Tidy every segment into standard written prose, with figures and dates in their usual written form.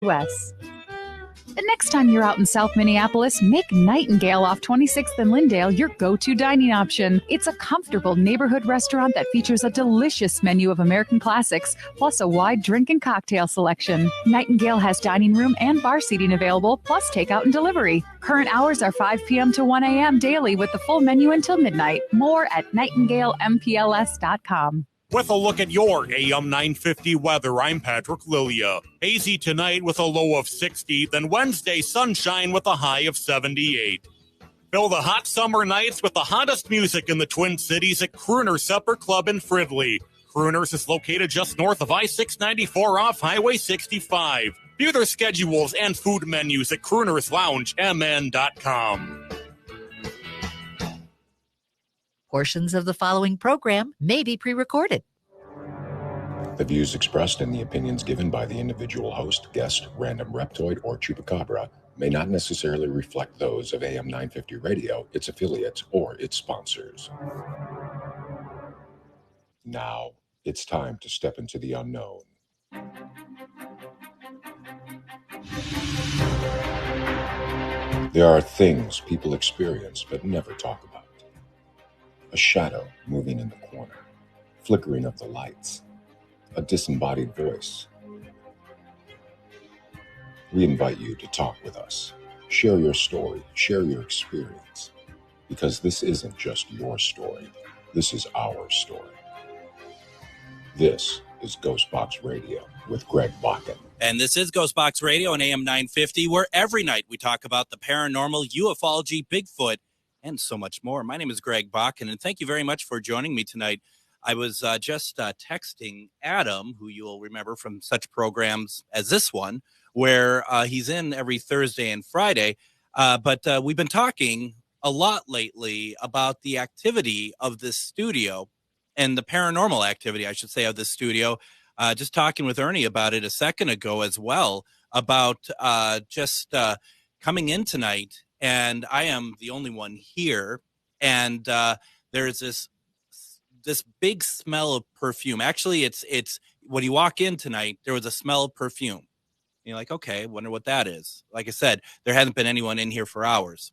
US. The next time you're out in South Minneapolis, make Nightingale off 26th and Lyndale your go-to dining option. It's a comfortable neighborhood restaurant that features a delicious menu of American classics, plus a wide drink and cocktail selection. Nightingale has dining room and bar seating available, plus takeout and delivery. Current hours are 5 p.m. to 1 a.m. daily with the full menu until midnight. More at nightingalempls.com. With a look at your AM 950 weather, I'm Patrick Lilia. Hazy tonight with a low of 60, then Wednesday sunshine with a high of 78. Fill the hot summer nights with the hottest music in the Twin Cities at Crooner Supper Club in Fridley. Crooners is located just north of I-694 off Highway 65. View their schedules and food menus at croonersloungemn.com. Portions of the following program may be pre-recorded. The views expressed and the opinions given by the individual host, guest, random reptoid, or chupacabra may not necessarily reflect those of AM 950 Radio, its affiliates, or its sponsors. Now, it's time to step into the unknown. There are things people experience but never talk about. A shadow moving in the corner, flickering of the lights, a disembodied voice. We invite you to talk with us. Share your story, share your experience, because this isn't just your story. This is our story. This is Ghostbox Radio with Greg Bakken. And this is Ghostbox Radio on AM 950, where every night we talk about the paranormal, ufology, Bigfoot, and so much more. My name is Greg Bakken, and thank you very much for joining me tonight. I was just texting Adam, who you'll remember from such programs as this one, where he's in every Thursday and Friday. But we've been talking a lot lately about the activity of this studio and the paranormal activity, I should say, of this studio. Just talking with Ernie about it a second ago as well, about just coming in tonight. And I am the only one here, and there's this big smell of perfume. Actually, it's when you walk in tonight, there was a smell of perfume. And you're like, okay, wonder what that is. Like I said, there hasn't been anyone in here for hours.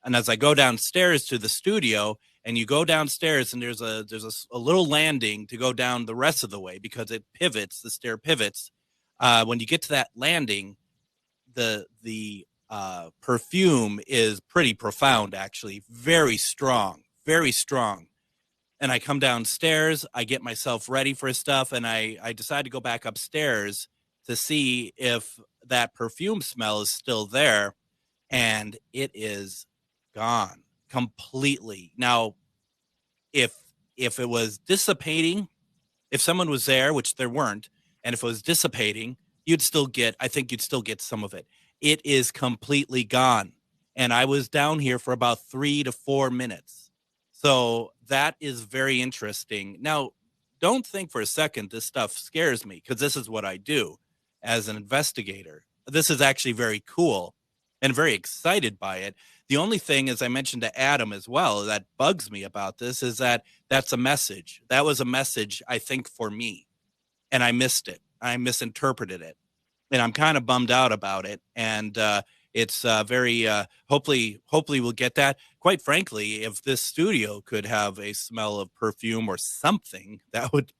And as I go downstairs to the studio, and you go downstairs, and there's a little landing to go down the rest of the way because it pivots, the stair pivots. When you get to that landing, the perfume is pretty profound, actually. Very strong, very strong. And I come downstairs, I get myself ready for stuff, and I decide to go back upstairs to see if that perfume smell is still there, and it is gone completely. Now, if it was dissipating, if someone was there, which there weren't, and if it was dissipating, I think you'd still get some of it. It is completely gone. And I was down here for about 3 to 4 minutes. So that is very interesting. Now, don't think for a second this stuff scares me, because this is what I do as an investigator. This is actually very cool and very excited by it. The only thing, as I mentioned to Adam as well, that bugs me about this is that that's a message. That was a message, I think, for me. And I missed it. I misinterpreted it. And I'm kind of bummed out about it. And it's very, hopefully we'll get that. Quite frankly, if this studio could have a smell of perfume or something, that would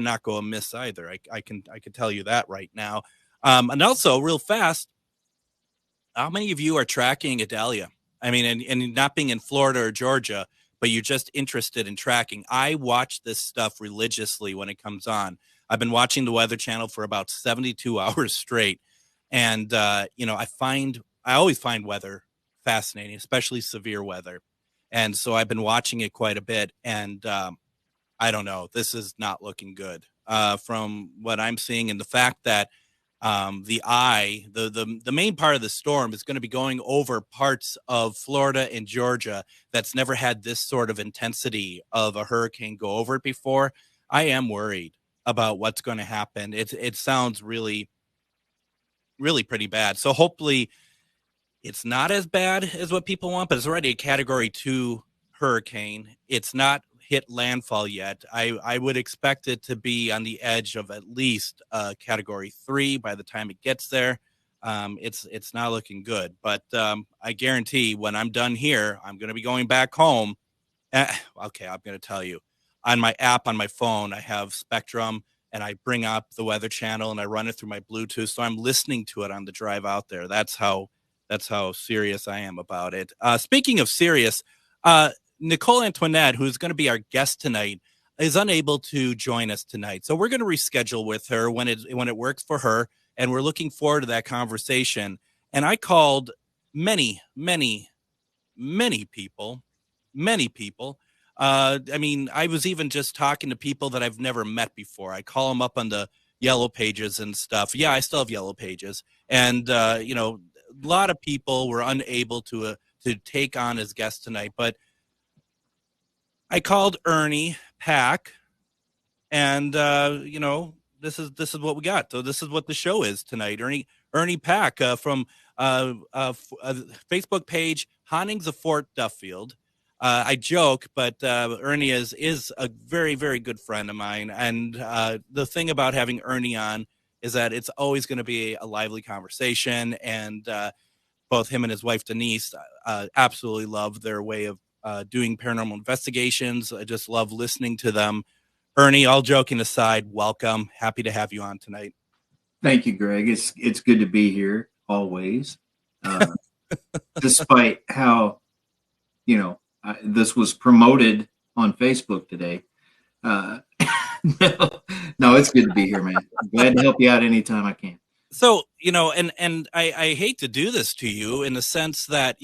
not go amiss either. I can tell you that right now. And also, real fast, how many of you are tracking Adelia? I mean, and not being in Florida or Georgia, but you're just interested in tracking. I watch this stuff religiously when it comes on. I've been watching the Weather Channel for about 72 hours straight. And, I always find weather fascinating, especially severe weather. And so I've been watching it quite a bit. And I don't know, this is not looking good from what I'm seeing. And the fact that the main part of the storm is going to be going over parts of Florida and Georgia that's never had this sort of intensity of a hurricane go over it before. I am worried about what's going to happen. It sounds really, really pretty bad. So hopefully it's not as bad as what people want, but it's already a Category 2 hurricane. It's not hit landfall yet. I would expect it to be on the edge of at least Category 3 by the time it gets there. It's not looking good, but I guarantee when I'm done here, I'm going to be going back home. Okay, I'm going to tell you. On my app on my phone, I have Spectrum, and I bring up the Weather Channel and I run it through my Bluetooth, so I'm listening to it on the drive out there. That's how serious I am about it. Speaking of serious, Nicole Antoinette, who's going to be our guest tonight, is unable to join us tonight, so we're going to reschedule with her when it works for her, and we're looking forward to that conversation. And I called many people. I mean, I was even just talking to people that I've never met before. I call them up on the Yellow Pages and stuff. Yeah, I still have Yellow Pages. And, a lot of people were unable to take on as guests tonight. But I called Ernie Pack, and, this is what we got. So this is what the show is tonight. Ernie Pack from Facebook page, Honnings of Fort Duffield. I joke, but Ernie is a very, very good friend of mine. And the thing about having Ernie on is that it's always going to be a lively conversation. And both him and his wife, Denise, absolutely love their way of doing paranormal investigations. I just love listening to them. Ernie, all joking aside, welcome. Happy to have you on tonight. Thank you, Greg. It's good to be here always. Despite how, this was promoted on Facebook today. No, it's good to be here, man. I'm glad to help you out anytime I can. So, and I hate to do this to you in the sense that,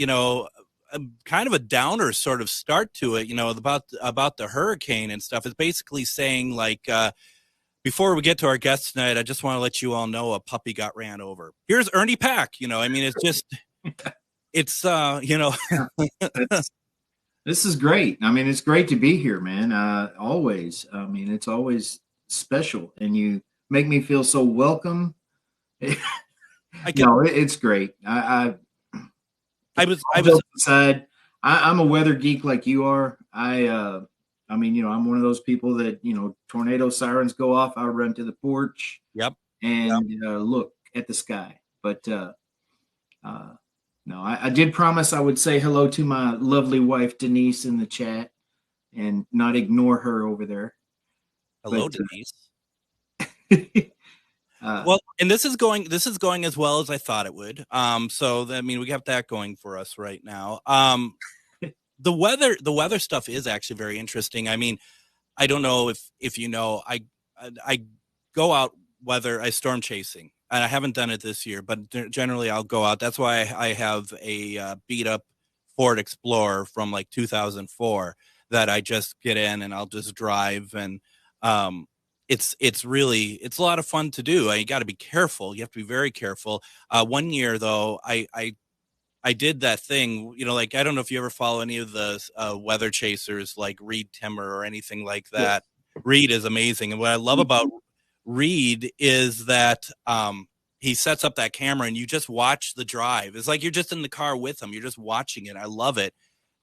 kind of a downer sort of start to it, about the hurricane and stuff. It's basically saying like, before we get to our guest tonight, I just want to let you all know a puppy got ran over. Here's Ernie Pack. It's just, it's, This is great. I mean, it's great to be here, man. Always. I mean, it's always special, and you make me feel so welcome. It's great. I was aside. I'm a weather geek like you are. I'm one of those people that, tornado sirens go off, I run to the porch. Yep. And look at the sky. But no, I did promise I would say hello to my lovely wife, Denise, in the chat and not ignore her over there. Hello, Denise. Well, and this is going as well as I thought it would. We got that going for us right now. The weather stuff is actually very interesting. I mean, I don't know if you know, I go out I storm chasing. And I haven't done it this year, but generally I'll go out. That's why I have a beat up Ford Explorer from like 2004 that I just get in and I'll just drive. And it's a lot of fun to do. You got to be careful. You have to be very careful. One year though, I did that thing, I don't know if you ever follow any of the weather chasers like Reed Timmer or anything like that. Yeah. Reed is amazing. And what I love about Reed is that he sets up that camera and you just watch the drive. It's like you're just in the car with him. You're just watching it. I love it.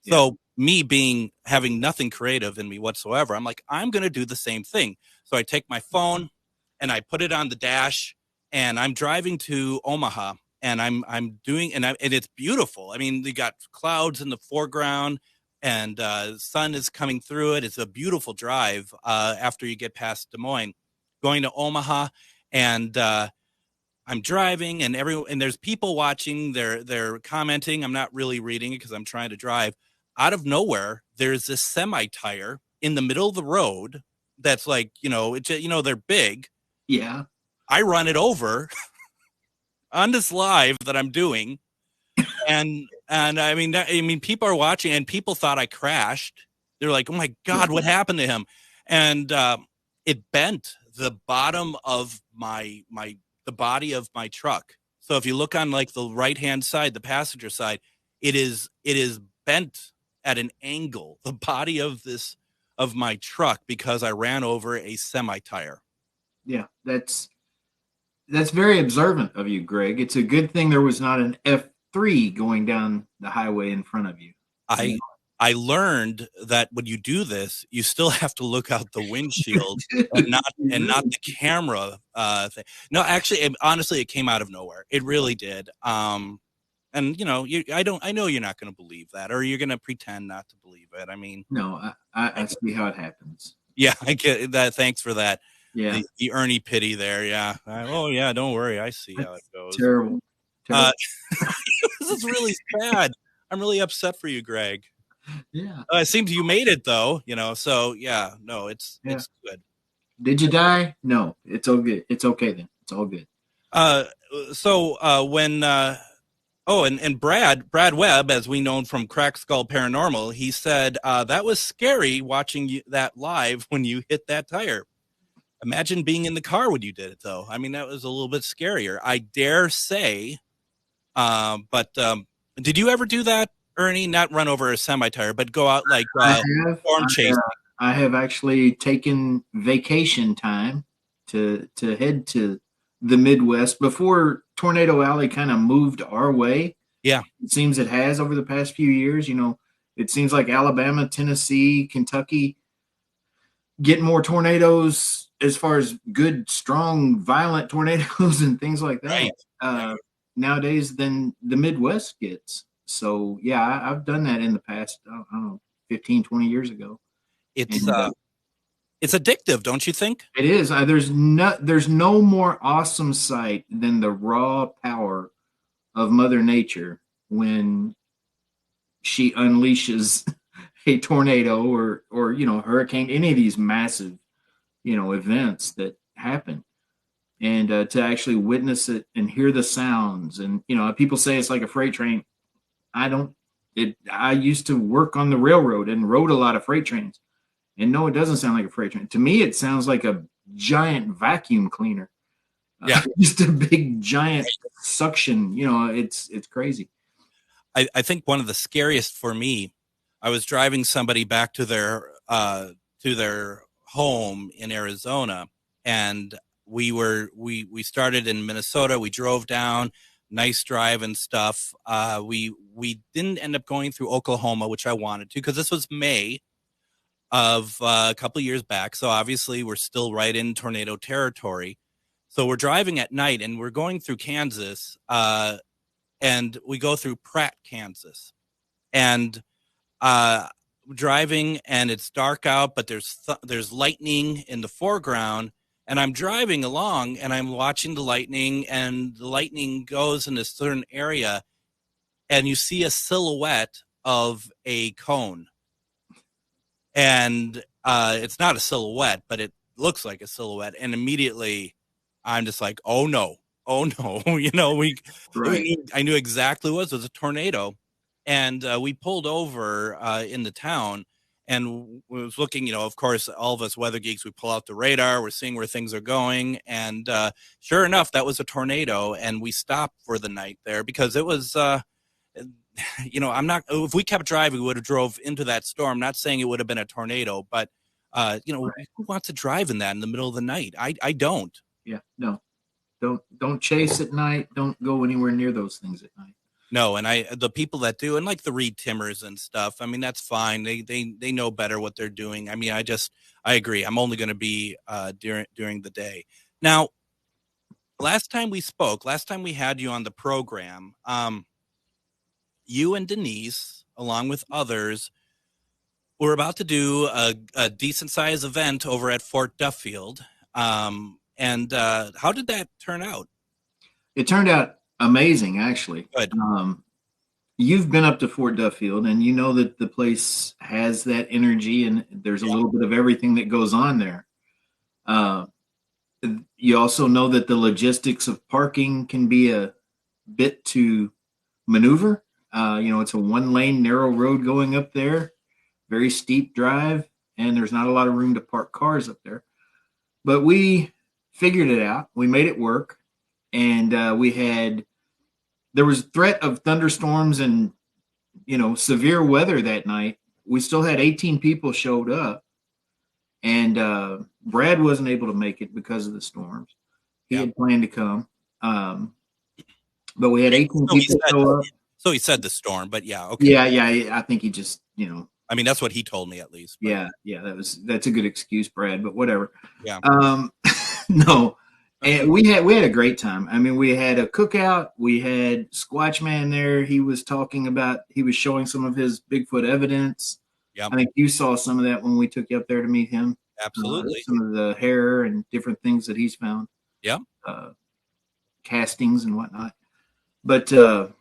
Yeah. So me having nothing creative in me whatsoever, I'm like, I'm going to do the same thing. So I take my phone and I put it on the dash and I'm driving to Omaha and I'm doing, and it's beautiful. I mean, you got clouds in the foreground and sun is coming through it. It's a beautiful drive after you get past Des Moines. Going to Omaha, and I'm driving, and there's people watching. They're commenting. I'm not really reading it because I'm trying to drive. Out of nowhere, there's this semi tire in the middle of the road. That's like they're big. Yeah. I run it over on this live that I'm doing, and I mean people are watching, and people thought I crashed. They're like, "Oh my God, what happened to him?" And it bent the bottom of the body of my truck. So if you look on like the right hand side, the passenger side, it is bent at an angle, the body of my truck, because I ran over a semi tire. Yeah, that's very observant of you, Greg. It's a good thing there was not an F3 going down the highway in front of you. I learned that when you do this, you still have to look out the windshield and not the camera thing. No, actually, honestly, it came out of nowhere. It really did. And I know you're not going to believe that, or you're going to pretend not to believe it. I mean, no, I see how it happens. Yeah, I get that. Thanks for that. Yeah, the Ernie pity there. Yeah. Oh yeah, don't worry. I see how it goes. Terrible. This is really sad. I'm really upset for you, Greg. Yeah. It seems you made it though, so yeah, no, it's good. Did you die? No, it's all good. It's okay then. It's all good. When and Brad Webb, as we know from Crack Skull Paranormal, he said that was scary watching that live when you hit that tire. Imagine being in the car when you did it, though. I mean, that was a little bit scarier, I dare say. But did you ever do that, Ernie? Not run over a semi-tire, but go out like storm chasing. I have actually taken vacation time to head to the Midwest before Tornado Alley kind of moved our way. Yeah. It seems it has over the past few years. It seems like Alabama, Tennessee, Kentucky get more tornadoes as far as good, strong, violent tornadoes and things like that. Right. Nowadays than the Midwest gets. So, yeah, I've done that in the past, I don't know, 15, 20 years ago. It's addictive, don't you think? It is. There's no more awesome sight than the raw power of Mother Nature when she unleashes a tornado or hurricane, any of these massive, events that happen. And to actually witness it and hear the sounds. And, people say it's like a freight train. I used to work on the railroad and rode a lot of freight trains. And no, it doesn't sound like a freight train. To me, it sounds like a giant vacuum cleaner. Yeah. Just a big, giant suction. It's crazy. I think one of the scariest for me, I was driving somebody back to their home in Arizona, and we started in Minnesota. We drove down, nice drive and stuff. We didn't end up going through Oklahoma, which I wanted to, because this was May of a couple of years back. So obviously we're still right in tornado territory. So we're driving at night and we're going through Kansas, and we go through Pratt, Kansas, and driving, and it's dark out, but there's lightning in the foreground, and I'm driving along and I'm watching the lightning, and the lightning goes in a certain area, and you see a silhouette of a cone. And it's not a silhouette, but it looks like a silhouette. And immediately I'm just like, oh no. Right. I knew exactly what it was a tornado. And we pulled over in the town, and we was looking, of course, all of us weather geeks, we pull out the radar, we're seeing where things are going. And sure enough, that was a tornado. And we stopped for the night there because it was, if we kept driving, we would have drove into that storm. Not saying it would have been a tornado, but, Right. Who wants to drive in that in the middle of the night? I don't. Yeah, no. Don't chase at night. Don't go anywhere near those things at night. No, and the people that do, and like the Reed Timmers and stuff, I mean, that's fine. They know better what they're doing. I mean, I agree. I'm only going to be during the day. Now, last time we had you on the program, you and Denise, along with others, were about to do a decent sized event over at Fort Duffield. And how did that turn out? It turned out amazing, actually. Good. You've been up to Fort Duffield, and you know that the place has that energy, and there's a little bit of everything that goes on there. You also know that the logistics of parking can be a bit to maneuver. It's a one-lane narrow road going up there, very steep drive, and there's not a lot of room to park cars up there. But we figured it out. We made it work, and there was threat of thunderstorms and, severe weather that night. We still had 18 people showed up, and Brad wasn't able to make it because of the storms. He had planned to come, but we had 18 people show up. So he said the storm, but yeah, okay. Yeah. I think he just, I mean, that's what he told me at least. But. Yeah. That's a good excuse, Brad. But whatever. Yeah. No. And we had a great time. I mean, we had a cookout. We had Squatch Man there. He was showing some of his Bigfoot evidence. Yeah. I think you saw some of that when we took you up there to meet him. Absolutely. Some of the hair and different things that he's found. Yeah. Castings and whatnot. But Todd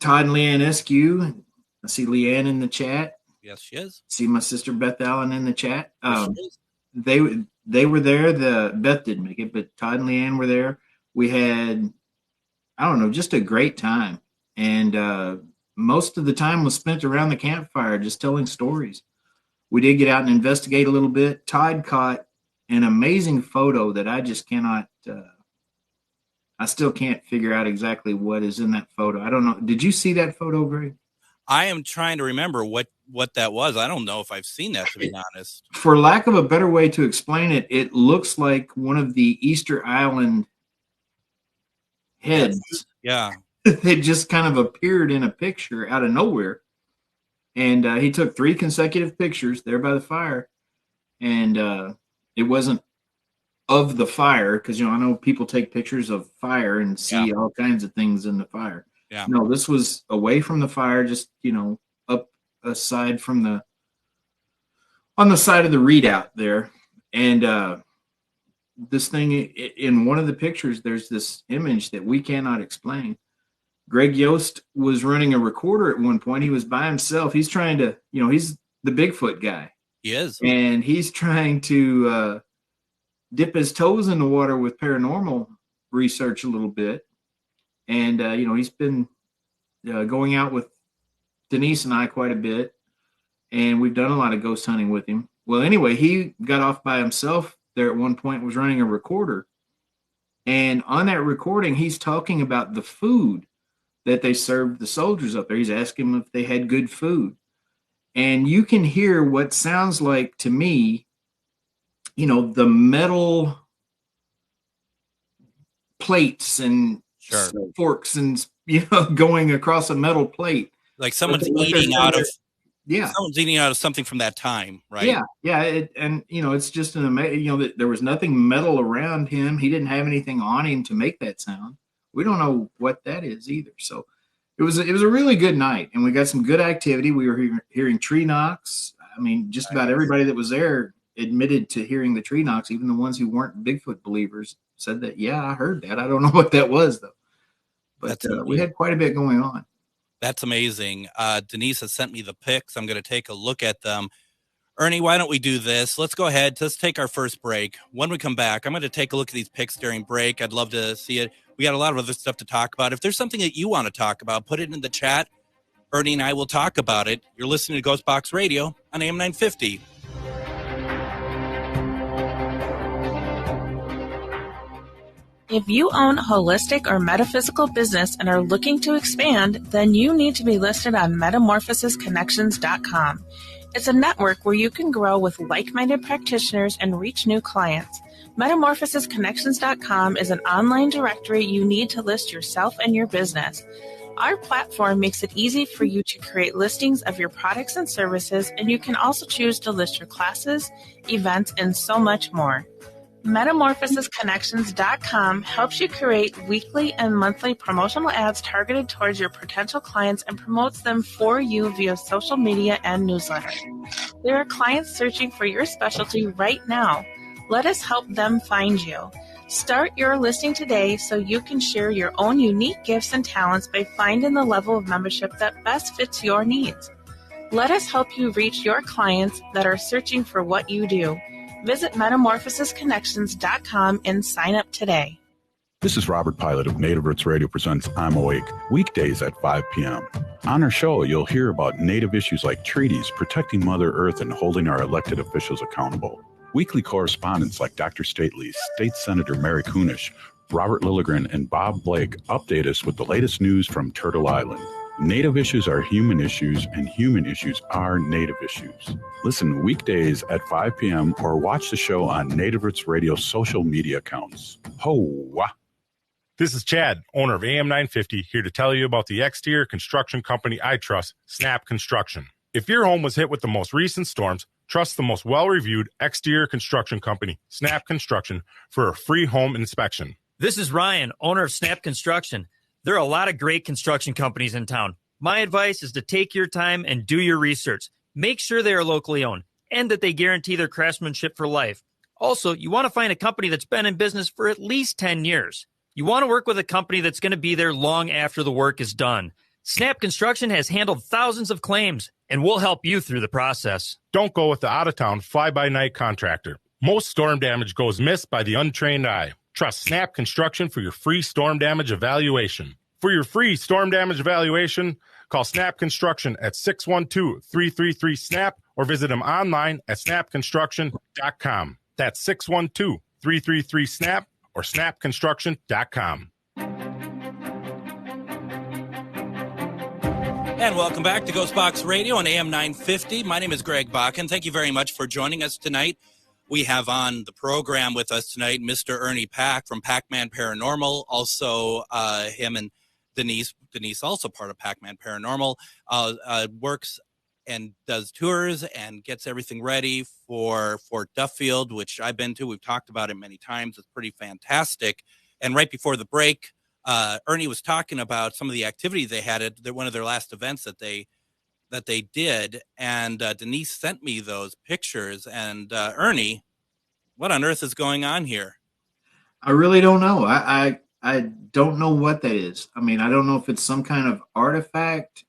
and Leanne Eskew, I see Leanne in the chat. Yes, she is. See my sister Beth Allen in the chat. Yes, she is. They were there. Beth didn't make it, but Todd and Leanne were there. We had, I don't know, just a great time. And most of the time was spent around the campfire, just telling stories. We did get out and investigate a little bit. Todd caught an amazing photo that I just cannot, I still can't figure out exactly what is in that photo. I don't know. Did you see that photo, Greg? I am trying to remember what that was. I don't know if I've seen that, to be honest. For lack of a better way to explain it, it looks like one of the Easter Island heads. Yeah. It just kind of appeared in a picture out of nowhere. And he took 3 consecutive pictures there by the fire. And it wasn't of the fire, because, I know people take pictures of fire and see all kinds of things in the fire. Yeah. No, this was away from the fire, just, up aside from on the side of the readout there. And this thing, in one of the pictures, there's this image that we cannot explain. Greg Yost was running a recorder at one point. He was by himself. He's trying to, he's the Bigfoot guy. He is. And he's trying to dip his toes in the water with paranormal research a little bit. And, he's been going out with Denise and I quite a bit. And we've done a lot of ghost hunting with him. Well, anyway, he got off by himself there at one point, was running a recorder. And on that recording, he's talking about the food that they served the soldiers up there. He's asking them if they had good food. And you can hear what sounds like, to me, the metal plates and forks and, going across a metal plate. Like someone's eating out of someone's eating out of something from that time, right? Yeah. It's just an amazing, that there was nothing metal around him. He didn't have anything on him to make that sound. We don't know what that is either. So it was a really good night, and we got some good activity. We were hearing tree knocks. I mean, just about everybody that was there admitted to hearing the tree knocks. Even the ones who weren't Bigfoot believers said that, yeah, I heard that. I don't know what that was, though. But we had quite a bit going on. That's amazing. Denise has sent me the pics. I'm going to take a look at them. Ernie, why don't we do this? Let's go ahead. Let's take our first break. When we come back, I'm going to take a look at these pics during break. I'd love to see it. We got a lot of other stuff to talk about. If there's something that you want to talk about, put it in the chat. Ernie and I will talk about it. You're listening to Ghostbox Radio on AM 950. If you own a holistic or metaphysical business and are looking to expand, then you need to be listed on metamorphosisconnections.com. It's a network where you can grow with like-minded practitioners and reach new clients. Metamorphosisconnections.com is an online directory you need to list yourself and your business. Our platform makes it easy for you to create listings of your products and services, and you can also choose to list your classes, events, and so much more. Metamorphosisconnections.com helps you create weekly and monthly promotional ads targeted towards your potential clients and promotes them for you via social media and newsletter. There are clients searching for your specialty right now. Let us help them find you. Start your listing today so you can share your own unique gifts and talents by finding the level of membership that best fits your needs. Let us help you reach your clients that are searching for what you do. Visit metamorphosisconnections.com and sign up today. This is Robert Pilot of Native Roots Radio presents I'm Awake, weekdays at 5 p.m. On our show, you'll hear about Native issues like treaties, protecting Mother Earth, and holding our elected officials accountable. Weekly correspondents like Dr. Stately, State Senator Mary Kunesh, Robert Lilligren, and Bob Blake update us with the latest news from Turtle Island. Native issues are human issues, and human issues are Native issues. Listen weekdays at 5 p.m. or watch the show on Native Roots Radio social media accounts. Ho-wah! This is Chad, owner of AM 950, here to tell you about the exterior construction company I trust, Snap Construction. If your home was hit with the most recent storms, trust the most well-reviewed exterior construction company, Snap Construction, for a free home inspection. This is Ryan, owner of Snap Construction. There are a lot of great construction companies in town. My advice is to take your time and do your research. Make sure they are locally owned and that they guarantee their craftsmanship for life. Also, you want to find a company that's been in business for at least 10 years. You want to work with a company that's going to be there long after the work is done. Snap Construction has handled thousands of claims, and we'll help you through the process. Don't go with the out-of-town fly-by-night contractor. Most storm damage goes missed by the untrained eye. Trust Snap Construction for your free storm damage evaluation. For your free storm damage evaluation, call Snap Construction at 612-333-SNAP or visit them online at snapconstruction.com. That's 612-333-SNAP or snapconstruction.com. And welcome back to Ghostbox Radio on AM 950. My name is Greg Bakken. Thank you very much for joining us tonight. We have on the program with us tonight Mr. Ernie Pack from Pac-Man Paranormal. Also, him and Denise also part of Pac-Man Paranormal, works and does tours and gets everything ready for Fort Duffield, which I've been to. We've talked about it many times. It's pretty fantastic. And right before the break, Ernie was talking about some of the activity they had at one of their last events that they did. And Denise sent me those pictures. And Ernie, what on earth is going on here? I really don't know. I don't know what that is. I mean, I don't know if it's some kind of artifact,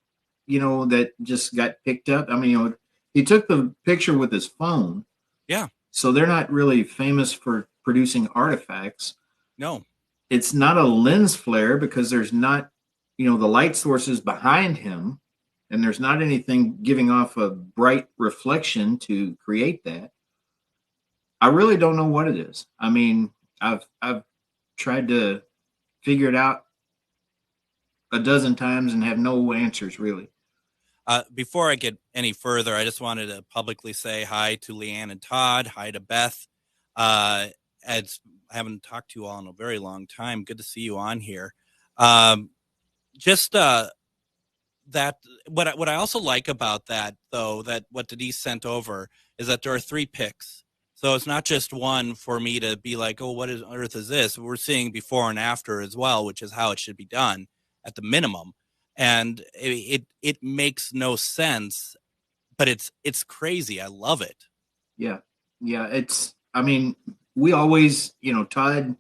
that just got picked up. I mean, he took the picture with his phone. Yeah. So they're not really famous for producing artifacts. No. It's not a lens flare because there's not, the light source is behind him and there's not anything giving off a bright reflection to create that. I really don't know what it is. I mean, I've tried to figure it out a dozen times and have no answers really. Before I get any further, I just wanted to publicly say hi to Leanne and Todd. Hi to Beth. I haven't talked to you all in a very long time. Good to see you on here. That what I also like about that, though, that what Denise sent over is that there are 3 pics. So it's not just one for me to be like, oh, what on earth is this? We're seeing before and after as well, which is how it should be done at the minimum. And it makes no sense, but it's crazy. I love it. Yeah. We always, Todd,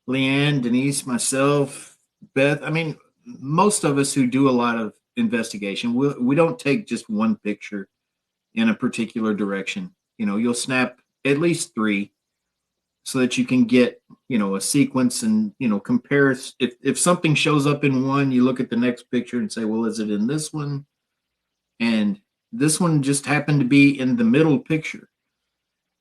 Leanne, Denise, myself, Beth. I mean, most of us who do a lot of investigation, we don't take just one picture in a particular direction. You'll snap at least 3 so that you can get, a sequence and, compare. If something shows up in one, you look at the next picture and say, well, is it in this one? And this one just happened to be in the middle picture.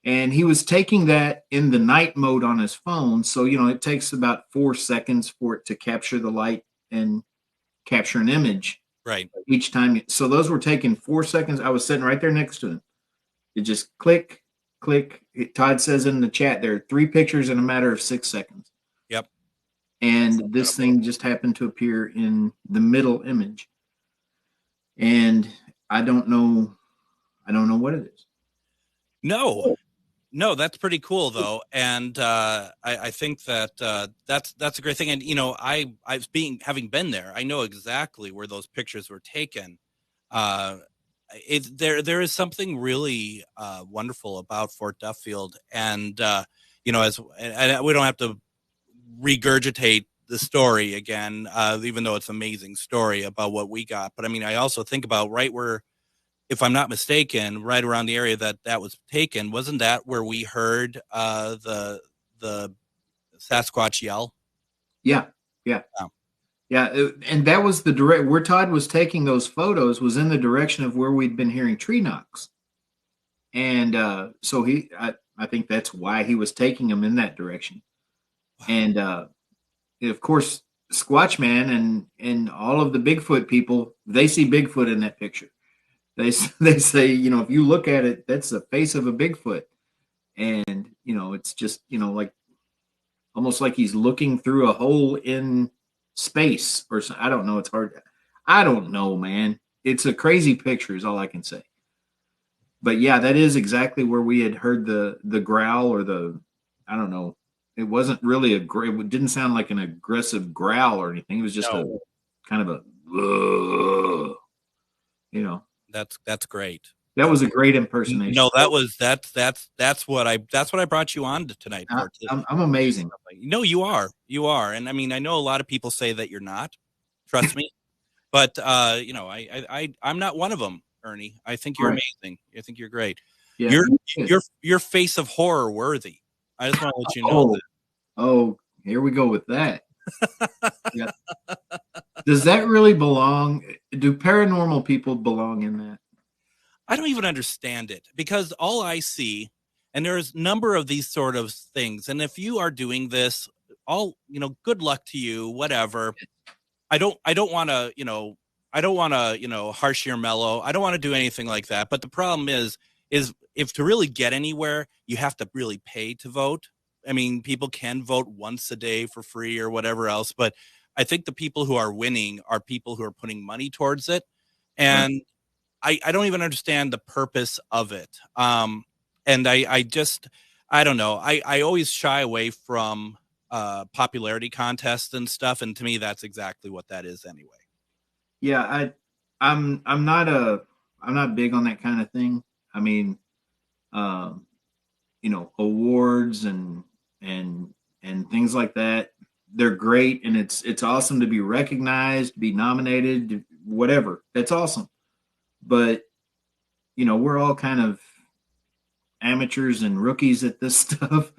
And he was taking that in the night mode on his phone. So, it takes about 4 seconds for it to capture the light and capture an image. Right. Each time. So those were taking 4 seconds. I was sitting right there next to him. It just click. Todd says in the chat there are 3 pictures in a matter of 6 seconds. Yep. And this thing just happened to appear in the middle image. And I don't know what it is. No, that's pretty cool though. And I think that that's a great thing. And having been there, I know exactly where those pictures were taken. There is something really wonderful about Fort Duffield, and we don't have to regurgitate the story again, even though it's an amazing story about what we got. But I mean, I also think about right where, if I'm not mistaken, right around the area that was taken, wasn't that where we heard the Sasquatch yell? Yeah. Yeah, and that was the direct where Todd was taking those photos was in the direction of where we'd been hearing tree knocks, and so I think that's why he was taking them in that direction. And of course, Squatch Man and all of the Bigfoot people, they see Bigfoot in that picture. They say, if you look at it, that's the face of a Bigfoot, and it's just like almost like he's looking through a hole in space or something. I don't know. It's hard. I don't know, man. It's a crazy picture is all I can say. But yeah, that is exactly where we had heard the growl or I don't know. It wasn't really it didn't sound like an aggressive growl or anything. It was just a kind of a, That's great. That was a great impersonation. No, that's what I brought you on tonight for. I'm amazing. No, you are, and I mean, I know a lot of people say that you're not. Trust me, but I'm not one of them, Ernie. I think you're amazing. I think you're great. Yeah, you're face of horror worthy. I just want to let you know that. Oh, here we go with that. Yeah. Does that really belong? Do paranormal people belong in that? I don't even understand it because all I see, and there's a number of these sort of things. And if you are doing this, good luck to you, whatever. I don't want to, harsh your mellow. I don't want to do anything like that. But the problem is if to really get anywhere, you have to really pay to vote. I mean, people can vote once a day for free or whatever else. But I think the people who are winning are people who are putting money towards it. And I don't even understand the purpose of it. And I don't know. I always shy away from popularity contests and stuff. And to me, that's exactly what that is anyway. Yeah, I'm not big on that kind of thing. I mean, awards and things like that. They're great. And it's awesome to be recognized, be nominated, whatever. That's awesome. But, we're all kind of amateurs and rookies at this stuff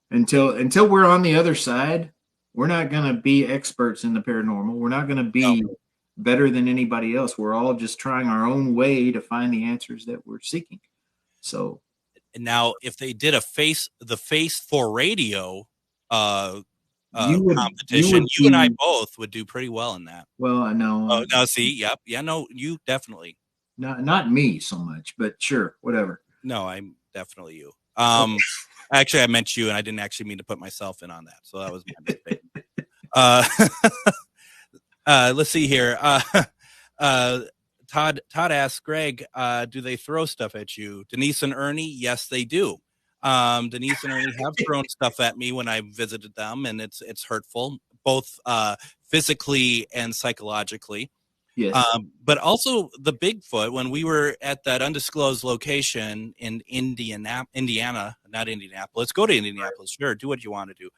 until we're on the other side. We're not going to be experts in the paranormal. We're not going to be better than anybody else. We're all just trying our own way to find the answers that we're seeking. So now if they did the Face for Radio competition, you and I both would do pretty well in that. Well, I know. Oh, no, see, yep. Yeah, no, you definitely. Not me so much, but sure, whatever. No, I'm definitely you. Actually, I meant you, and I didn't actually mean to put myself in on that, so that was my mistake. Let's see here. Todd asks Greg, do they throw stuff at you? Denise and Ernie, yes, they do. Denise and Ernie have thrown stuff at me when I visited them, and it's hurtful, both physically and psychologically. Yes. But also the Bigfoot, when we were at that undisclosed location in Indiana, not Indianapolis. Go to Indianapolis, sure, do what you want to do.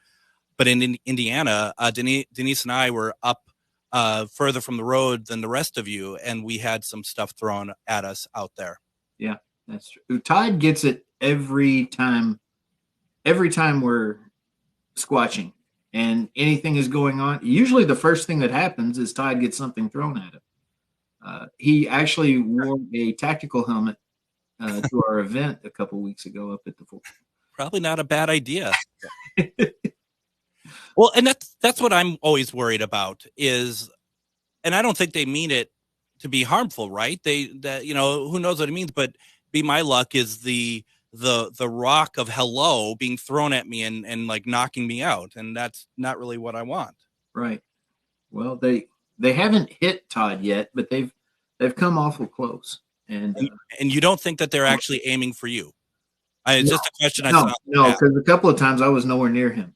But in Indiana, Denise and I were up further from the road than the rest of you, and we had some stuff thrown at us out there. Yeah, that's true. Todd gets it every time we're squatching and anything is going on. Usually the first thing that happens is Todd gets something thrown at him. He actually wore a tactical helmet to our event a couple weeks ago up at the fort. Probably not a bad idea. Well, and that's what I'm always worried about is, and I don't think they mean it to be harmful, right? Who knows what it means, but be my luck is the rock of hello being thrown at me and like knocking me out, and that's not really what I want. Right. Well, they haven't hit Todd yet, but they've come awful close. And you don't think that they're actually aiming for you? It's just a question. No, because a couple of times I was nowhere near him,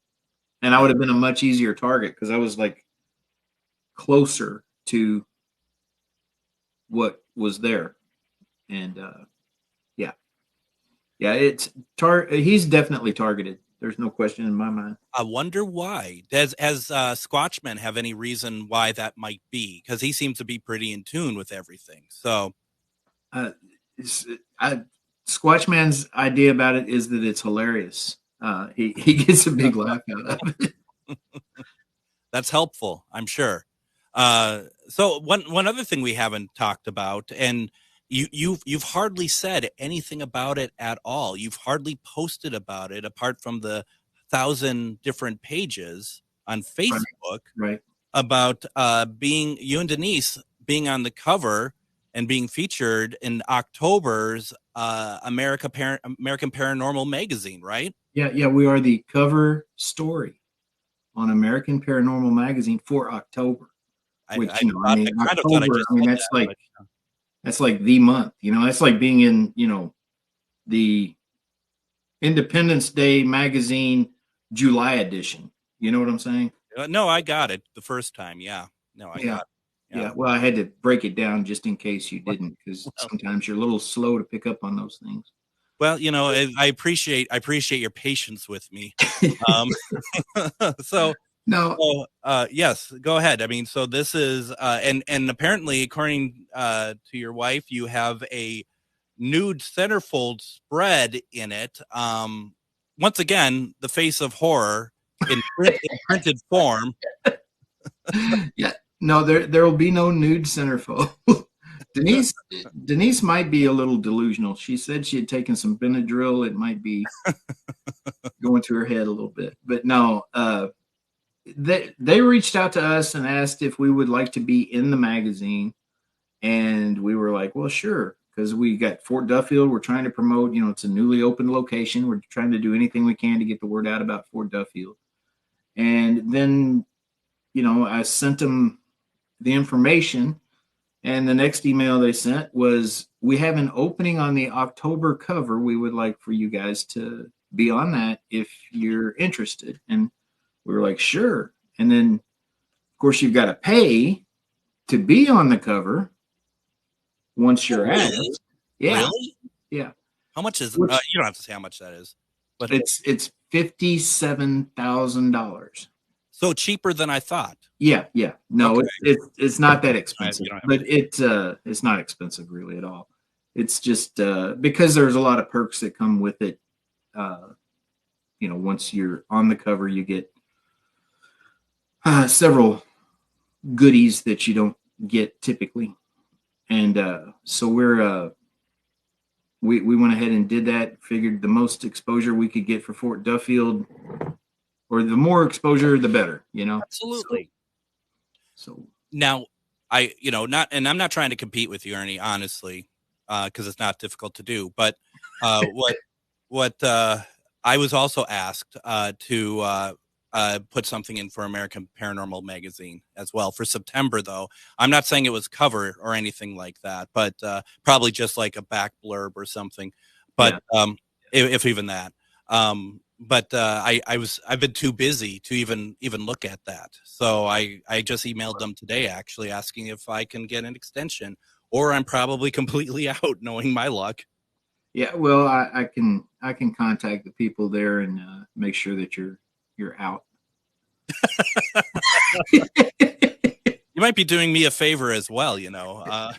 and I would have been a much easier target because I was like closer to what was there. And he's definitely targeted. There's no question in my mind. I wonder why. Does Squatchman have any reason why that might be? Because he seems to be pretty in tune with everything. So, Squatchman's idea about it is that it's hilarious. He gets a big laugh out of it. That's helpful, I'm sure. So one other thing we haven't talked about, and you've hardly said anything about it at all. You've hardly posted about it apart from the 1,000 different pages on Facebook, right? About you and Denise being on the cover and being featured in October's American Paranormal magazine, right? Yeah, we are the cover story. on American Paranormal Magazine for October. Which, I kind of thought I October, just I mean, said that's that, like, that's like the month, that's like being in, the Independence Day magazine July edition. You know what I'm saying? No, I got it the first time. Yeah. No, I got it. Yeah. Well, I had to break it down just in case you didn't, because sometimes you're a little slow to pick up on those things. Well, I appreciate your patience with me. So no, yes, go ahead. I mean, so this is and apparently, according to your wife, you have a nude centerfold spread in it. Once again, the face of horror in printed form. Yeah, no, there will be no nude centerfold. Denise might be a little delusional. She said she had taken some Benadryl. It might be going to her head a little bit, but no. They reached out to us and asked if we would like to be in the magazine, and we were like, well, sure, because we got Fort Duffield. We're trying to promote. It's a newly opened location. We're trying to do anything we can to get the word out about Fort Duffield. And then, I sent them the information. And the next email they sent was, we have an opening on the October cover. We would like for you guys to be on that if you're interested. And we were like, sure. And then, of course, you've got to pay to be on the cover once you're asked. Yeah. Really? Yeah. How much is you don't have to say how much that is. But it's $57,000. So cheaper than I thought. Yeah. No, okay. it's not that expensive, but it's not expensive really at all. It's just because there's a lot of perks that come with it. Once you're on the cover, you get several goodies that you don't get typically, and so we went ahead and did that. Figured the most exposure we could get for Fort Duffield, or the more exposure, the better. Absolutely. So now, I'm not trying to compete with you, Ernie, honestly, because it's not difficult to do. But what I was also asked to put something in for American Paranormal Magazine as well for September, though. I'm not saying it was cover or anything like that, but probably just like a back blurb or something. But if even that. But I've been too busy to even look at that. So I just emailed them today, actually asking if I can get an extension, or I'm probably completely out, knowing my luck. Yeah, well, I can contact the people there and make sure that you're out. You might be doing me a favor as well, I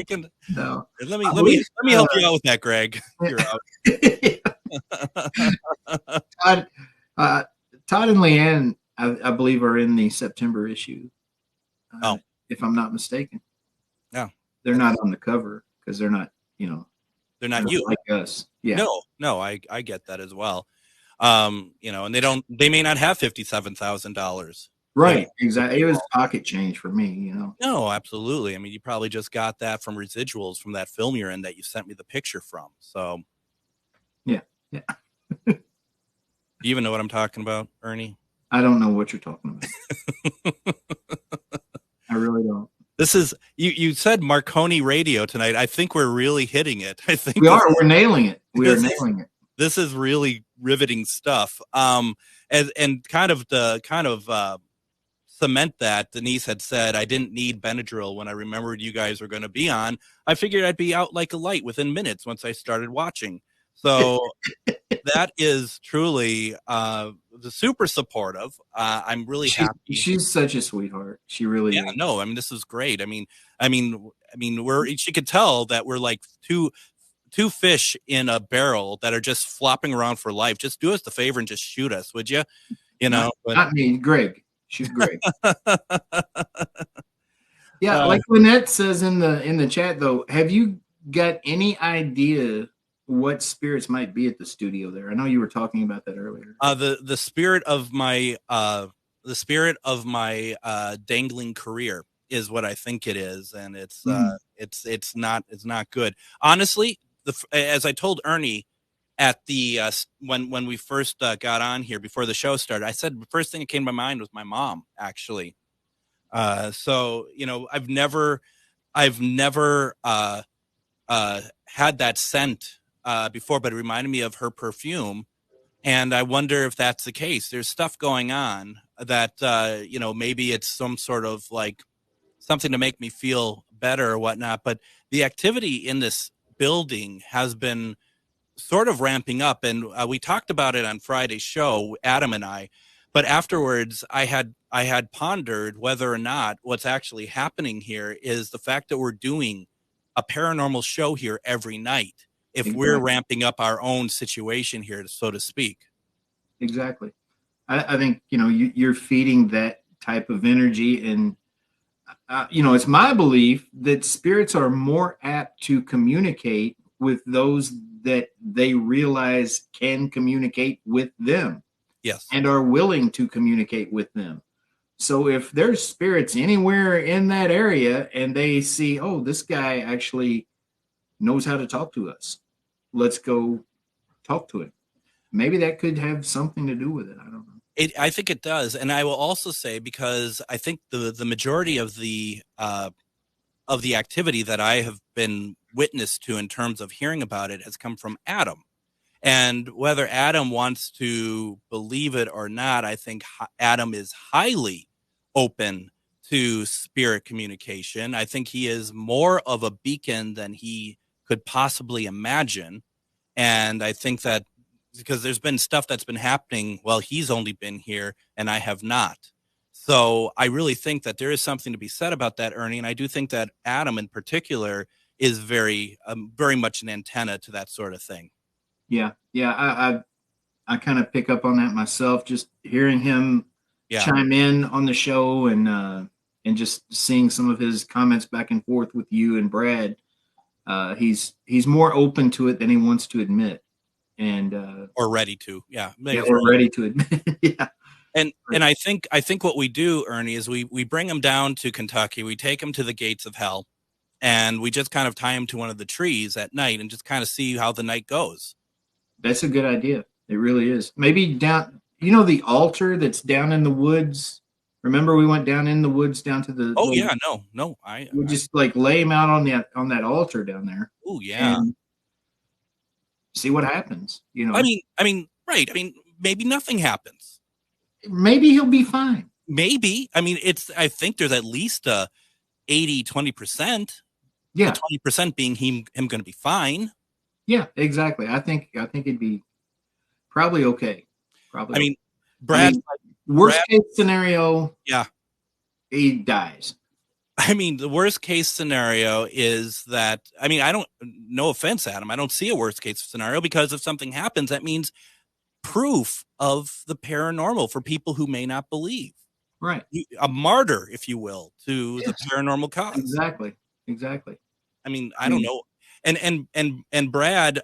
can, no. Let me help you out with that, Greg. You're out. Todd and Leanne, I believe, are in the September issue. If I'm not mistaken. No, they're not on the cover because they're not, they're not you like us. Yeah. No, I get that as well. And they may not have $57,000. Right. Exactly. It was pocket change for me, No, absolutely. I mean, you probably just got that from residuals from that film you're in that you sent me the picture from. So yeah. Do you even know what I'm talking about, Ernie? I don't know what you're talking about. I really don't. This is you said Marconi Radio tonight. I think we're really hitting it. I think we're nailing it. We are nailing it. This is really riveting stuff. And kind of cement that Denise had said I didn't need Benadryl when I remembered you guys were going to be on. I figured I'd be out like a light within minutes once I started watching. So that is truly super supportive. I'm really happy. She's such a sweetheart. She really is. No, I mean, this is great. I mean, she could tell that we're like two fish in a barrel that are just flopping around for life. Just do us the favor and just shoot us, would you? Not me, Greg. Shoot Greg. Yeah, like Lynette says in the chat though, have you got any idea what spirits might be at the studio there? I know you were talking about that earlier. The spirit of my dangling career is what I think it is, and it's not good. Honestly, as I told Ernie, at the when we first got on here before the show started. I said the first thing that came to my mind was my mom, actually. So I've never had that scent before, but it reminded me of her perfume. And I wonder if that's the case. There's stuff going on that, maybe it's some sort of like something to make me feel better or whatnot. But the activity in this building has been sort of ramping up. And we talked about it on Friday's show, Adam and I. But afterwards, I had pondered whether or not what's actually happening here is the fact that we're doing a paranormal show here every night. If we're ramping up our own situation here, so to speak. Exactly. I think, you're feeding that type of energy. And, it's my belief that spirits are more apt to communicate with those that they realize can communicate with them. Yes. And are willing to communicate with them. So if there's spirits anywhere in that area and they see, oh, this guy actually knows how to talk to us, let's go talk to him. Maybe that could have something to do with it. I don't know. I think it does. And I will also say, because I think the majority of the activity that I have been witness to in terms of hearing about it has come from Adam. And whether Adam wants to believe it or not, I think Adam is highly open to spirit communication. I think he is more of a beacon than he could possibly imagine. And I think that because there's been stuff that's been happening while he's only been here and I have not. So I really think that there is something to be said about that, Ernie. And I do think that Adam in particular is very much an antenna to that sort of thing. Yeah. I kind of pick up on that myself, just hearing him chime in on the show and just seeing some of his comments back and forth with you and Brad. He's more open to it than he wants to admit, and or ready to, ready to admit, yeah. And I think what we do, Ernie, is we bring him down to Kentucky, we take him to the gates of hell, and we just kind of tie him to one of the trees at night and just kind of see how the night goes. That's a good idea. It really is. Maybe down, the altar that's down in the woods. Remember, we went down in the woods down to the. Oh yeah, no. We just like lay him out on that altar down there. Oh yeah. And see what happens. I mean, right. I mean, maybe nothing happens. Maybe he'll be fine. Maybe. I mean, I think there's at least 80-20%. Yeah. 20% being him going to be fine. Yeah, exactly. I think it'd be probably okay. Probably. I mean, Brad. Worst case scenario. Yeah. He dies. I mean, the worst case scenario is that, no offense, Adam, I don't see a worst case scenario, because if something happens, that means proof of the paranormal for people who may not believe. Right. A martyr, if you will, to the paranormal cause. Exactly. I mean, I don't know. And Brad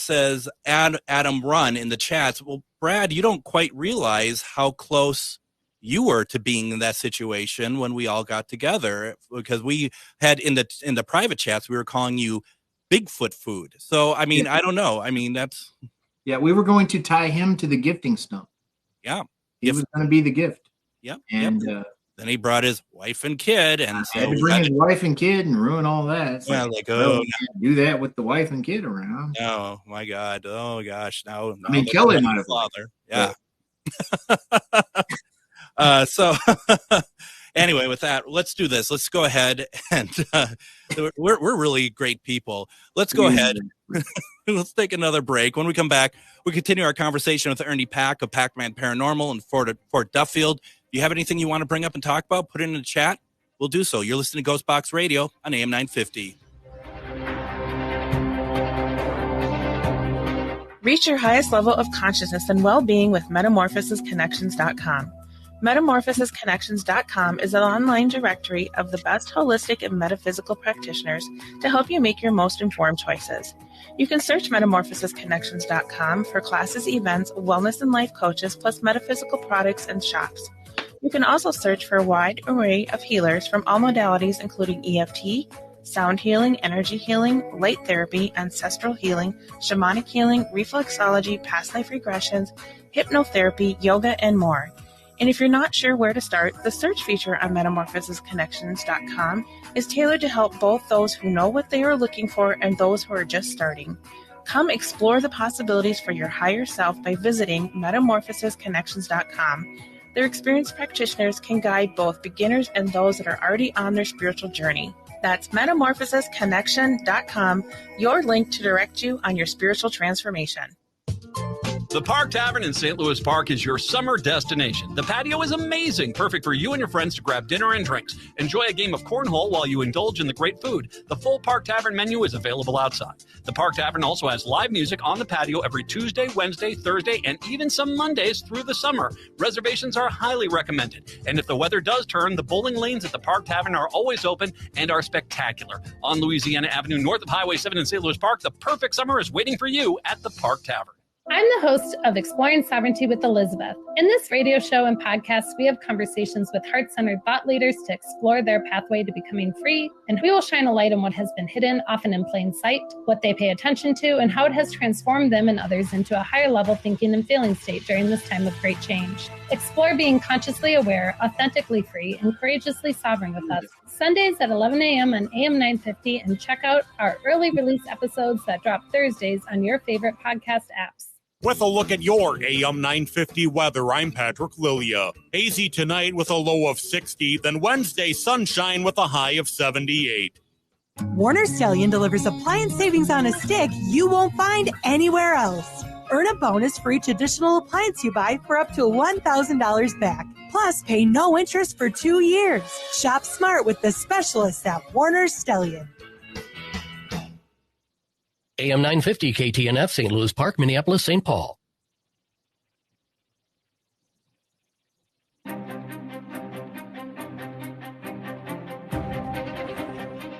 says, Adam run in the chats. Well, Brad, you don't quite realize how close you were to being in that situation when we all got together, because we had in the private chats, we were calling you Bigfoot food. So, I mean, I don't know. I mean, that's. Yeah. We were going to tie him to the gifting stump. Yeah. He was going to be the gift. Yep. And, then he brought his wife and kid, and so had to bring his wife and kid and ruin all that. It's do that with the wife and kid around. Oh my God! Oh gosh! Now I mean, Kelly might have father. Yeah. So anyway, with that, let's do this. Let's go ahead and we're really great people. Let's go ahead. Let's take another break. When we come back, we continue our conversation with Ernie Pack of Pac-Man Paranormal in Fort Duffield. If you have anything you want to bring up and talk about, put it in the chat. We'll do so. You're listening to Ghostbox Radio on AM 950. Reach your highest level of consciousness and well-being with metamorphosisconnections.com. Metamorphosisconnections.com is an online directory of the best holistic and metaphysical practitioners to help you make your most informed choices. You can search metamorphosisconnections.com for classes, events, wellness and life coaches, plus metaphysical products and shops. You can also search for a wide array of healers from all modalities, including EFT, sound healing, energy healing, light therapy, ancestral healing, shamanic healing, reflexology, past life regressions, hypnotherapy, yoga, and more. And if you're not sure where to start, the search feature on metamorphosisconnections.com is tailored to help both those who know what they are looking for and those who are just starting. Come explore the possibilities for your higher self by visiting metamorphosisconnections.com. Their experienced practitioners can guide both beginners and those that are already on their spiritual journey. That's metamorphosisconnection.com, your link to direct you on your spiritual transformation. The Park Tavern in St. Louis Park is your summer destination. The patio is amazing, perfect for you and your friends to grab dinner and drinks. Enjoy a game of cornhole while you indulge in the great food. The full Park Tavern menu is available outside. The Park Tavern also has live music on the patio every Tuesday, Wednesday, Thursday, and even some Mondays through the summer. Reservations are highly recommended. And if the weather does turn, the bowling lanes at the Park Tavern are always open and are spectacular. On Louisiana Avenue, north of Highway 7 in St. Louis Park, the perfect summer is waiting for you at the Park Tavern. I'm the host of Exploring Sovereignty with Elizabeth. In this radio show and podcast, we have conversations with heart-centered thought leaders to explore their pathway to becoming free, and we will shine a light on what has been hidden, often in plain sight, what they pay attention to, and how it has transformed them and others into a higher level thinking and feeling state during this time of great change. Explore being consciously aware, authentically free, and courageously sovereign with us. Sundays at 11 a.m. on AM 950, and check out our early release episodes that drop Thursdays on your favorite podcast apps. With a look at your AM 950 weather, I'm Patrick Lilia. Hazy tonight with a low of 60, then Wednesday sunshine with a high of 78. Warner Stellian delivers appliance savings on a stick you won't find anywhere else. Earn a bonus for each additional appliance you buy for up to $1,000 back. Plus, pay no interest for 2 years. Shop smart with the specialists at Warner Stellian. AM 950 KTNF, St. Louis Park, Minneapolis, St. Paul.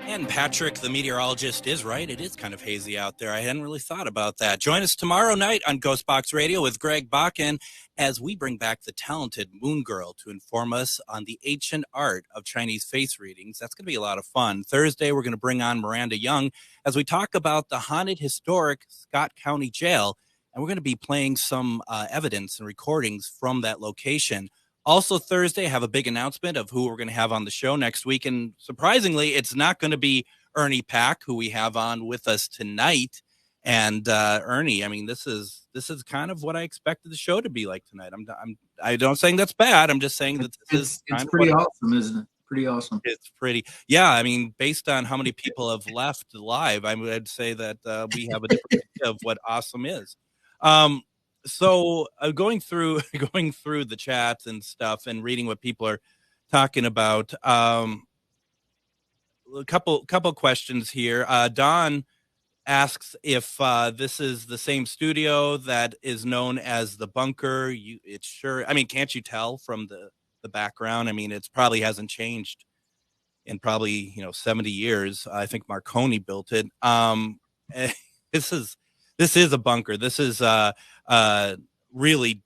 And Patrick, the meteorologist, is right. It is kind of hazy out there. I hadn't really thought about that. Join us tomorrow night on Ghostbox Radio with Greg Bakken as we bring back the talented Moon Girl to inform us on the ancient art of Chinese face readings. That's going to be a lot of fun. Thursday, we're going to bring on Miranda Young as we talk about the haunted historic Scott County Jail, and we're going to be playing some evidence and recordings from that location. Also Thursday, I have a big announcement of who we're going to have on the show next week. And surprisingly, it's not going to be Ernie Pack, who we have on with us tonight. And Ernie, I mean, this is kind of what I expected the show to be like tonight. I don't saying that's bad. I'm just saying that it's pretty awesome, isn't it? Pretty awesome. It's pretty. Yeah. I mean, based on how many people have left live, I would say that we have a different idea of what awesome is. So going through the chats and stuff and reading what people are talking about, a couple questions here. Don asks if this is the same studio that is known as the Bunker. It's sure. I mean, can't you tell from the background? I mean, it probably hasn't changed in probably 70 years. I think Marconi built it. This is a bunker. This is really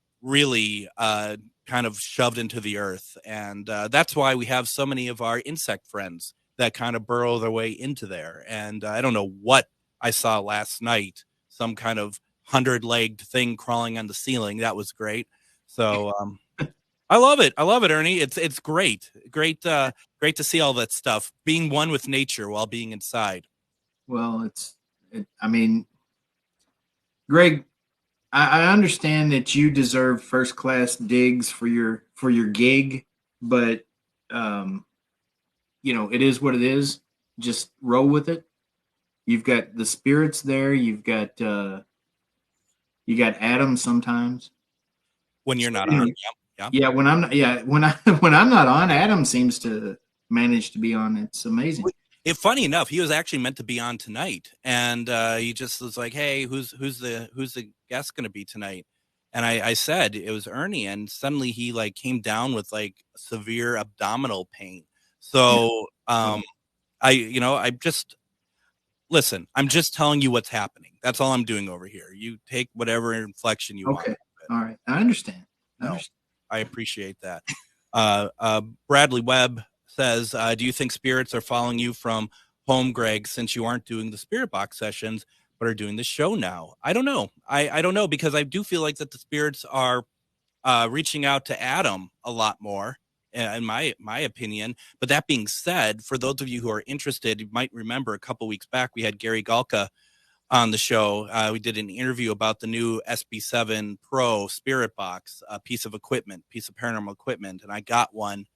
kind of shoved into the earth. And that's why we have so many of our insect friends that kind of burrow their way into there. And I don't know what I saw last night, some kind of 100-legged thing crawling on the ceiling. That was great. So I love it. I love it, Ernie. It's great. Great to see all that stuff, being one with nature while being inside. Well, I mean, Greg, I understand that you deserve first class digs for your gig, but it is what it is. Just roll with it. You've got the spirits there. You've got Adam sometimes when you're not on. Yeah. When I'm not on, Adam seems to manage to be on. It's amazing. Funny enough, he was actually meant to be on tonight, and he just was like, "Hey, who's the guest going to be tonight?" And I said it was Ernie, and suddenly he came down with severe abdominal pain. So I'm just telling you what's happening. That's all I'm doing over here. You take whatever inflection you want. Okay, all right, I understand. I appreciate that. Bradley Webb says, do you think spirits are following you from home, Greg, since you aren't doing the spirit box sessions, but are doing the show now? I don't know. I don't know, because I do feel like that the spirits are reaching out to Adam a lot more, in my opinion. But that being said, for those of you who are interested, you might remember a couple weeks back, we had Gary Galka on the show. We did an interview about the new SB7 Pro Spirit Box, piece of paranormal equipment, and I got one,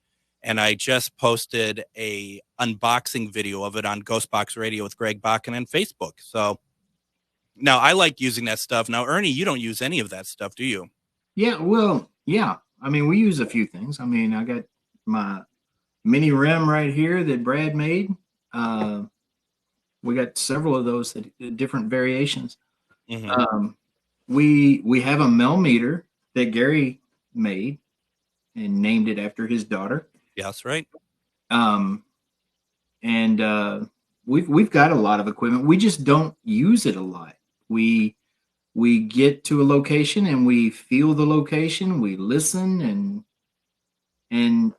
and I just posted a unboxing video of it on Ghostbox Radio with Greg Bakken on Facebook. So now I like using that stuff. Now, Ernie, you don't use any of that stuff, do you? Yeah, well, yeah. I mean, we use a few things. I mean, I got my mini REM right here that Brad made. We got several of those different variations. Mm-hmm. We have a Mel meter that Gary made and named it after his daughter. Yeah, that's right. And we've got a lot of equipment. We just don't use it a lot. We get to a location and we feel the location, we listen and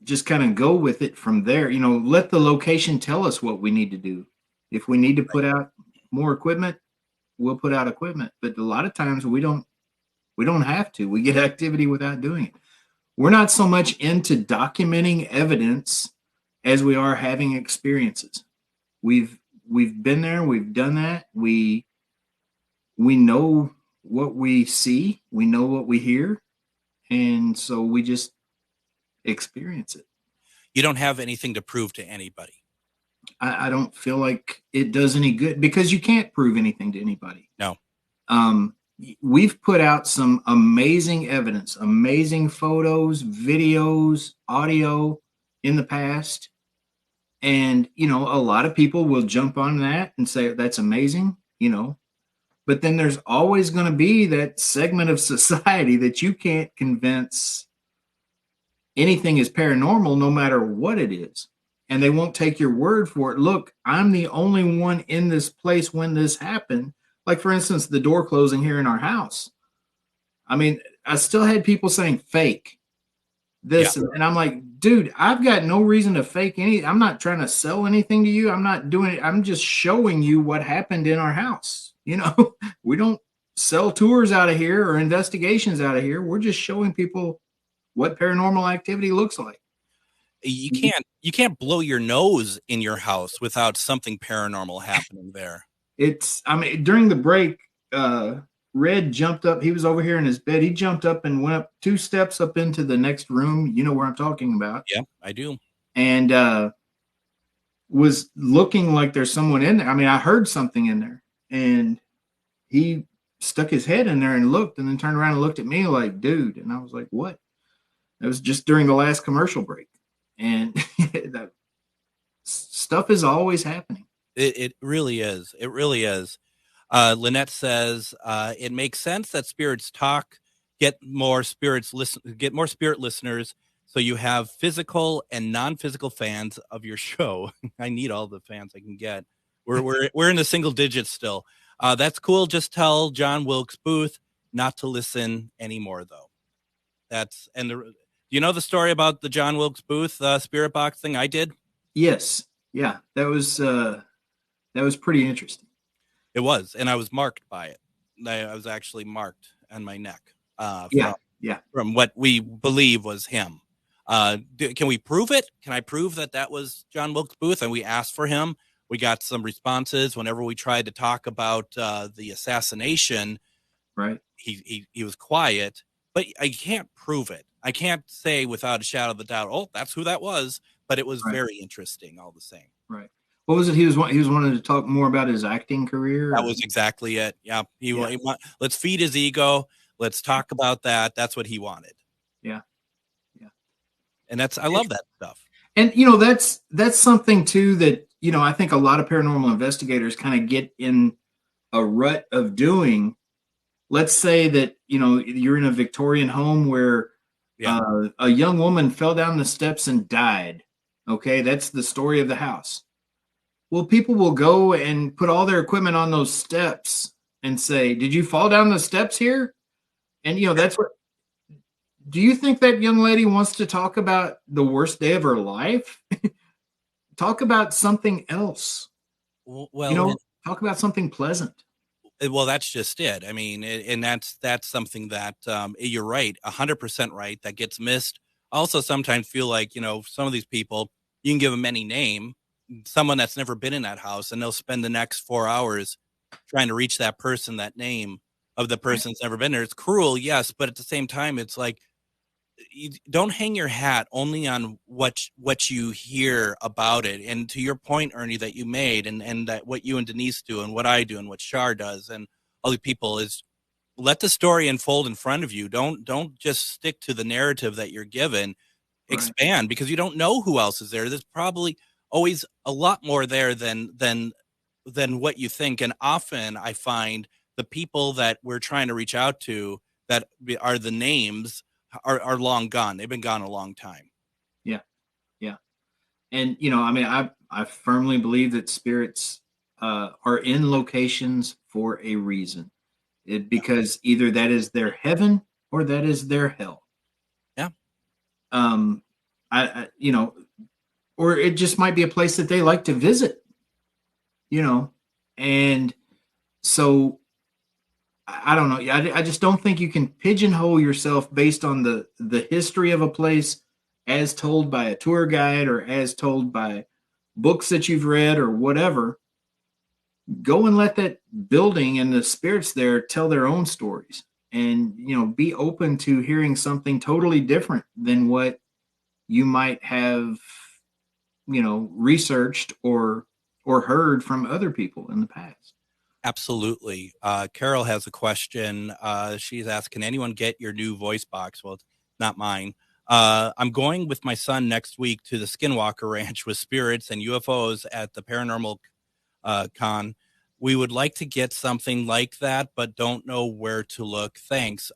just kind of go with it from there. You know, let the location tell us what we need to do. If we need to put out more equipment, we'll put out equipment. But a lot of times we don't have to. We get activity without doing it. We're not so much into documenting evidence as we are having experiences. We've been there, we've done that. We know what we see, we know what we hear, and so we just experience it. You don't have anything to prove to anybody. I don't feel like it does any good, because you can't prove anything to anybody. No. We've put out some amazing evidence, amazing photos, videos, audio in the past. And, you know, a lot of people will jump on that and say, that's amazing, you know. But then there's always going to be that segment of society that you can't convince anything is paranormal, no matter what it is. And they won't take your word for it. Look, I'm the only one in this place when this happened. Like, for instance, the door closing here in our house. I mean, I still had people saying fake this. Yeah. And I'm like, dude, I've got no reason to fake any. I'm not trying to sell anything to you. I'm not doing it. I'm just showing you what happened in our house. You know, we don't sell tours out of here or investigations out of here. We're just showing people what paranormal activity looks like. You can't blow your nose in your house without something paranormal happening there. I mean, during the break, Red jumped up. He was over here in his bed. He jumped up and went up 2 steps up into the next room. You know where I'm talking about. Yeah, I do. And was looking like there's someone in there. I mean, I heard something in there. And he stuck his head in there and looked, and then turned around and looked at me like, dude. And I was like, what? It was just during the last commercial break. And that stuff is always happening. It really is. It really is. Lynette says, it makes sense that spirits talk, get more spirit listeners, so you have physical and non-physical fans of your show. I need all the fans I can get. We're in the single digits still. That's cool. Just tell John Wilkes Booth not to listen anymore, though. Do you know the story about the John Wilkes Booth spirit box thing I did? Yes. Yeah. That was pretty interesting. It was, and I was marked by it. I was actually marked on my neck. From what we believe was him. Can we prove it? Can I prove that was John Wilkes Booth? And we asked for him. We got some responses whenever we tried to talk about the assassination. Right. He was quiet, but I can't prove it. I can't say without a shadow of a doubt, oh, that's who that was. But it was very interesting all the same. Right. What was it? He was wanting to talk more about his acting career. That was exactly it. Yeah. Let's feed his ego. Let's talk about that. That's what he wanted. Yeah. Yeah. And I love that stuff. And, you know, that's something too that, you know, I think a lot of paranormal investigators kind of get in a rut of doing. Let's say that, you know, you're in a Victorian home where a young woman fell down the steps and died. Okay. That's the story of the house. Well, people will go and put all their equipment on those steps and say, did you fall down the steps here? And, you know, that's what, do you think that young lady wants to talk about the worst day of her life talk about something else. Well, talk about something pleasant. Well, that's just it. I mean, and that's something that you're right, 100% right. That gets missed. I also sometimes feel like, some of these people, you can give them any name, someone that's never been in that house, and they'll spend the next 4 hours trying to reach that person, that name of the person that's never been there. It's cruel, yes, but at the same time, it's like, you don't hang your hat only on what you hear about it. And to your point, Ernie, that you made, and that what you and Denise do, and what I do, and what Shar does, and all the people, is let the story unfold in front of you. Don't just stick to the narrative that you're given. Expand, because you don't know who else is there. There's probably always a lot more there than what you think. And often I find the people that we're trying to reach out to, that are the names, are long gone. They've been gone a long time. Yeah. And I firmly believe that spirits are in locations for a reason. Because either that is their heaven or that is their hell. Yeah. Or it just might be a place that they like to visit. And so I don't know. I just don't think you can pigeonhole yourself based on the history of a place as told by a tour guide or as told by books that you've read or whatever. Go and let that building and the spirits there tell their own stories, and, be open to hearing something totally different than what you might have, researched or heard from other people in the past. Absolutely. Carol has a question. She's asked, can anyone get your new voice box? Well, it's not mine. I'm going with my son next week to the Skinwalker Ranch with spirits and UFOs at the Paranormal Con. We would like to get something like that, but don't know where to look. Thanks.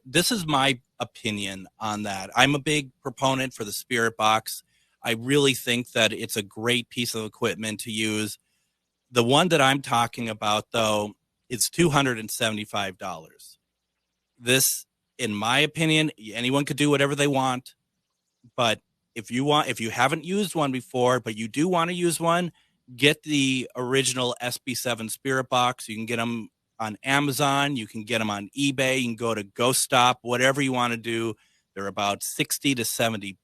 This is my opinion on that. I'm a big proponent for the spirit box. I really think that it's a great piece of equipment to use. The one that I'm talking about, though, is $275. This, in my opinion, anyone could do whatever they want. But if you haven't used one before, but you do want to use one, get the original SB7 Spirit Box. You can get them on Amazon. You can get them on eBay. You can go to Ghostbox, whatever you want to do. They're about $60 to $70.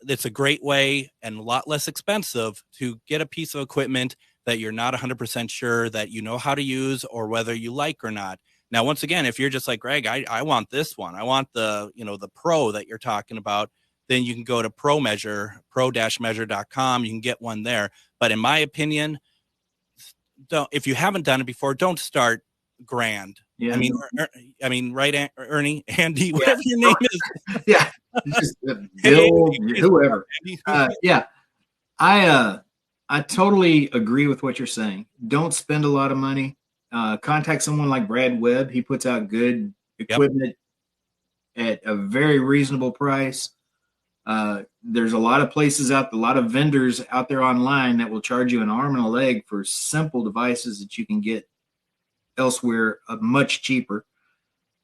It's a great way and a lot less expensive to get a piece of equipment that you're not 100% sure that you know how to use or whether you like or not. Now, once again, if you're just like Greg, I want this one. I want the Pro that you're talking about. Then you can go to pro-measure.com. You can get one there. But in my opinion, if you haven't done it before, don't start grand. Yeah. I mean, right, Ernie, Andy, whatever your name is. Yeah. Just Bill, whoever. I totally agree with what you're saying. Don't spend a lot of money. Contact someone like Brad Webb. He puts out good equipment at a very reasonable price. There's a lot of places a lot of vendors out there online that will charge you an arm and a leg for simple devices that you can get elsewhere much cheaper.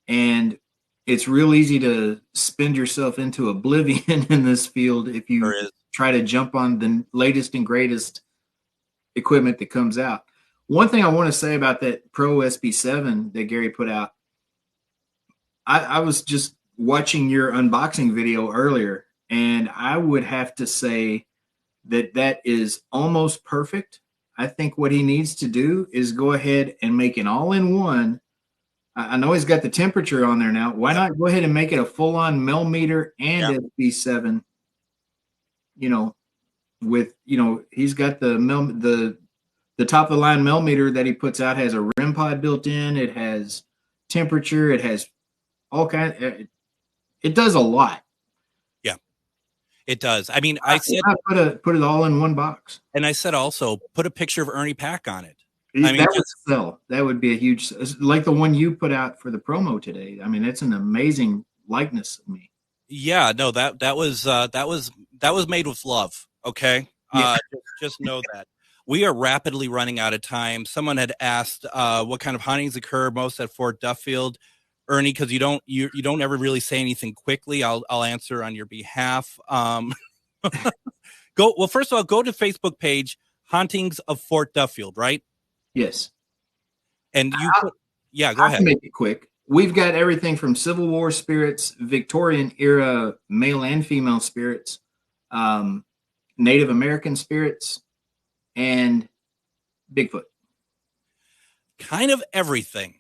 And it's real easy to spend yourself into oblivion in this field if you try to jump on the latest and greatest equipment that comes out. One thing I want to say about that Pro SB7 that Gary put out, I was just watching your unboxing video earlier, and I would have to say that is almost perfect. I think what he needs to do is go ahead and make an all-in-one. I know he's got the temperature on there now. Why not go ahead and make it a full-on millimeter and SB7? He's got the top of the line millimeter that he puts out has a REM pod built in. It has temperature. It has all kinds. It does a lot. Yeah, it does. I mean, I said put it all in one box, and I said also put a picture of Ernie Pack on it. That would sell. That would be a huge, like the one you put out for the promo today. I mean, it's an amazing likeness of me. Yeah, no, that was made with love. Okay, just know that. We are rapidly running out of time. Someone had asked what kind of hauntings occur most at Fort Duffield, Ernie, because you don't ever really say anything quickly. I'll answer on your behalf. First of all, go to Facebook page, Hauntings of Fort Duffield, right? Yes. And you go ahead. I can make it quick. We've got everything from Civil War spirits, Victorian era male and female spirits, Native American spirits, and Bigfoot. Kind of everything.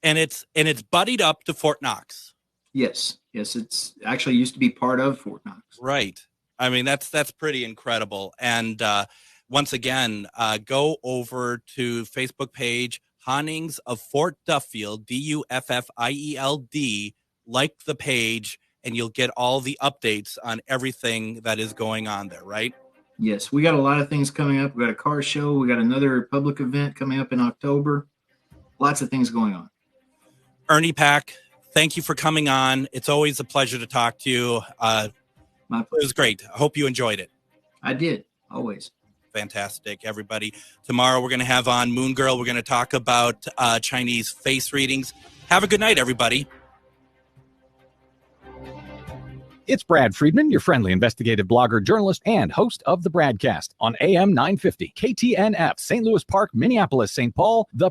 And it's buddied up to Fort Knox. Yes. It's actually used to be part of Fort Knox. Right. I mean, that's pretty incredible. And once again, go over to Facebook page, Hauntings of Fort Duffield, Duffield, like the page, and you'll get all the updates on everything that is going on there, right? Yes, we got a lot of things coming up. We got a car show. We got another public event coming up in October. Lots of things going on. Ernie Pack, thank you for coming on. It's always a pleasure to talk to you. It was great. I hope you enjoyed it. I did, always. Fantastic, everybody. Tomorrow we're going to have on Moon Girl. We're going to talk about Chinese face readings. Have a good night, everybody. It's Brad Friedman, your friendly investigative blogger, journalist, and host of the Bradcast on AM 950, KTNF, St. Louis Park, Minneapolis, St. Paul, the